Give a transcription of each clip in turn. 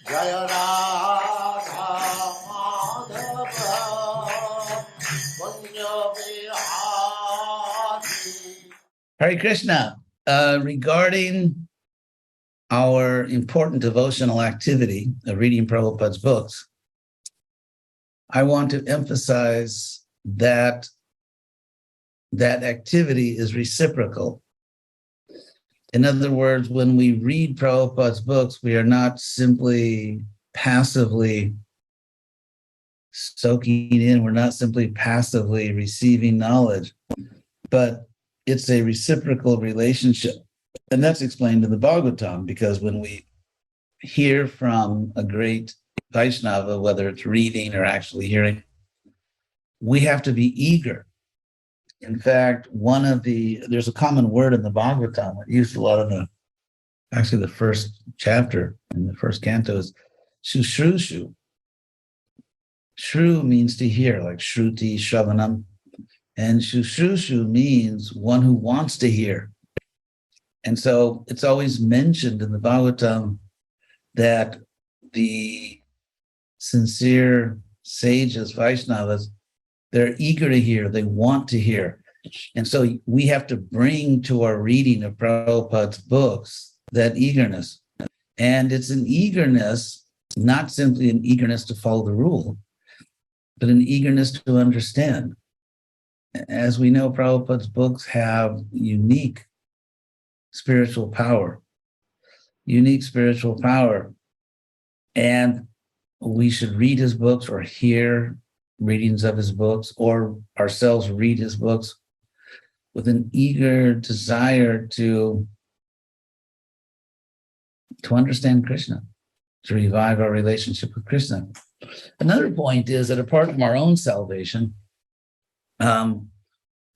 Jaya Radha Madhava Punya Vihari. Hare Krishna. Regarding our important devotional activity of reading Prabhupada's books, I want to emphasize that that activity is reciprocal. In other words, when we read Prabhupada's books, we are not simply passively soaking in, we're not simply passively receiving knowledge, but it's a reciprocal relationship. And that's explained in the Bhagavatam, because when we hear from a great Vaishnava, whether it's reading or actually hearing, we have to be eager. In fact, there's a common word in the Bhagavatam, used a lot in the first chapter in the first canto is shushrushu. Shru means to hear, like shruti, shravanam. And shushrushu means one who wants to hear. And so it's always mentioned in the Bhagavatam that the sincere sages, Vaishnavas, they're eager to hear, they want to hear. And so we have to bring to our reading of Prabhupada's books that eagerness. And it's an eagerness, not simply an eagerness to follow the rule, but an eagerness to understand. As we know, Prabhupada's books have unique spiritual power. And we should read his books or hear readings of his books, or ourselves read his books with an eager desire to understand Krishna, to revive our relationship with Krishna. Another point is that apart from our own salvation,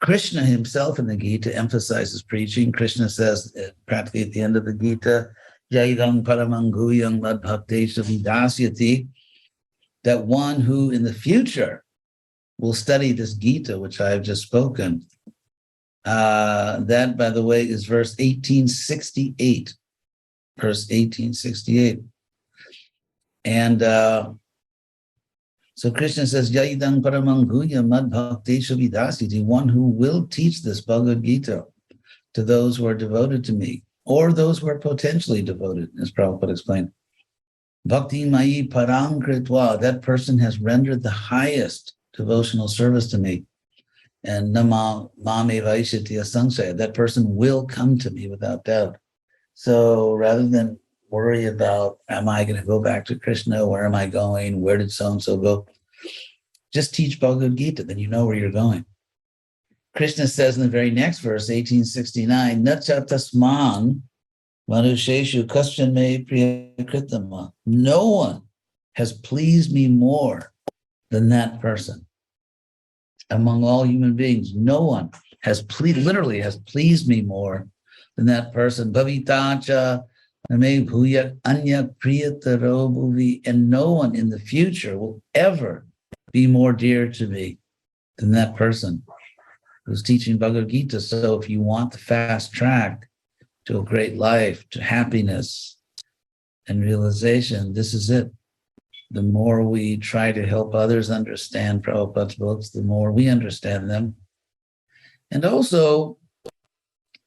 Krishna himself in the Gita emphasizes preaching. Krishna says practically at the end of the Gita, Jaidam paramanguyam madbhaktesha vidasyati, that one who in the future will study this Gita, which I have just spoken. That, by the way, is verse 1868. Verse 1868. And so Krishna says, Yaidam paramanguya madbhaktesha vidasyati, one who will teach this Bhagavad Gita to those who are devoted to me, or those who are potentially devoted, as Prabhupada explained. Bhakti Mayi Parang Kritva, that person has rendered the highest devotional service to me. And Nama Mame Vaishati Asangsaya, that person will come to me without doubt. So rather than worry about, am I going to go back to Krishna? Where am I going? Where did so-and-so go? Just teach Bhagavad Gita, then you know where you're going. Krishna says in the very next verse, 1869, Nacha Tasman Manusheshu Kasyan Me Priyakritama. No one has pleased me more than that person. Among all human beings, no one has literally has pleased me more than that person. Bhavitacha me bhuyak anya priyataro bhuvi, and no one in the future will ever be more dear to me than that person who's teaching Bhagavad Gita. So if you want the fast track to a great life, to happiness and realization, this is it. The more we try to help others understand Prabhupada's books, the more we understand them. And also,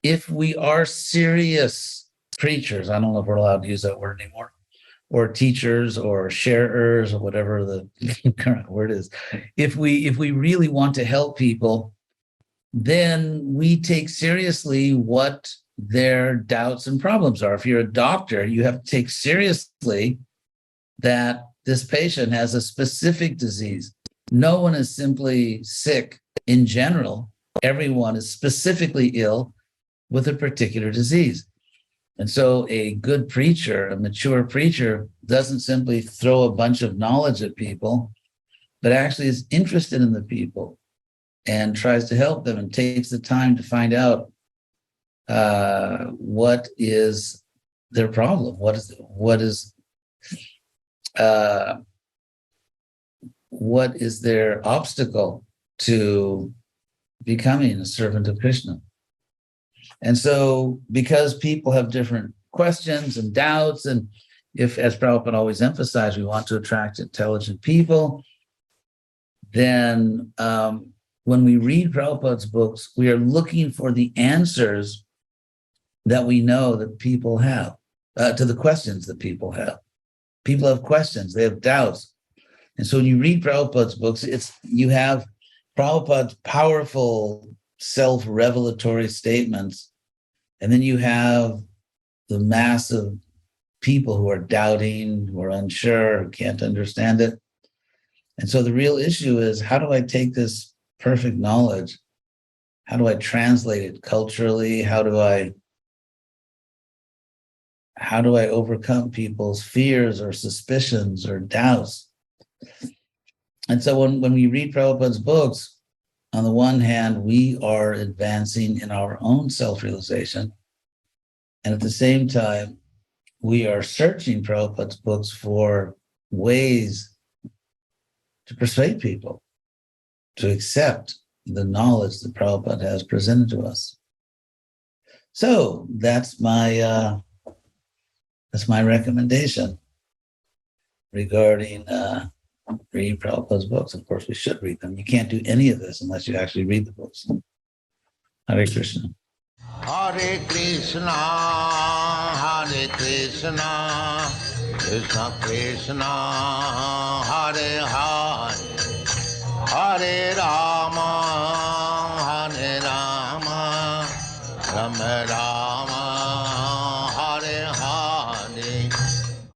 if we are serious preachers, I don't know if we're allowed to use that word anymore, or teachers or sharers or whatever the current word is, if we really want to help people, then we take seriously what their doubts and problems are. If you're a doctor, you have to take seriously that this patient has a specific disease. No one is simply sick in general. Everyone is specifically ill with a particular disease. And so a good preacher, a mature preacher, doesn't simply throw a bunch of knowledge at people, but actually is interested in the people and tries to help them and takes the time to find out what is their problem, what is their obstacle to becoming a servant of Krishna. And so because people have different questions and doubts, and if, as Prabhupada always emphasized, we want to attract intelligent people, then when we read Prabhupada's books, we are looking for the answers that we know that people have, to the questions that people have. People have questions, they have doubts. And so when you read Prabhupada's books, you have Prabhupada's powerful self-revelatory statements, and then you have the mass of people who are doubting, who are unsure, who can't understand it. And so the real issue is, how do I take this perfect knowledge? How do I translate it culturally? How do I overcome people's fears or suspicions or doubts? And so when we read Prabhupada's books, on the one hand, we are advancing in our own self-realization. And at the same time, we are searching Prabhupada's books for ways to persuade people to accept the knowledge that Prabhupada has presented to us. So that's my recommendation regarding reading Prabhupada's books. Of course, we should read them. You can't do any of this unless you actually read the books. Hare Krishna. Hare Krishna, Krishna Krishna,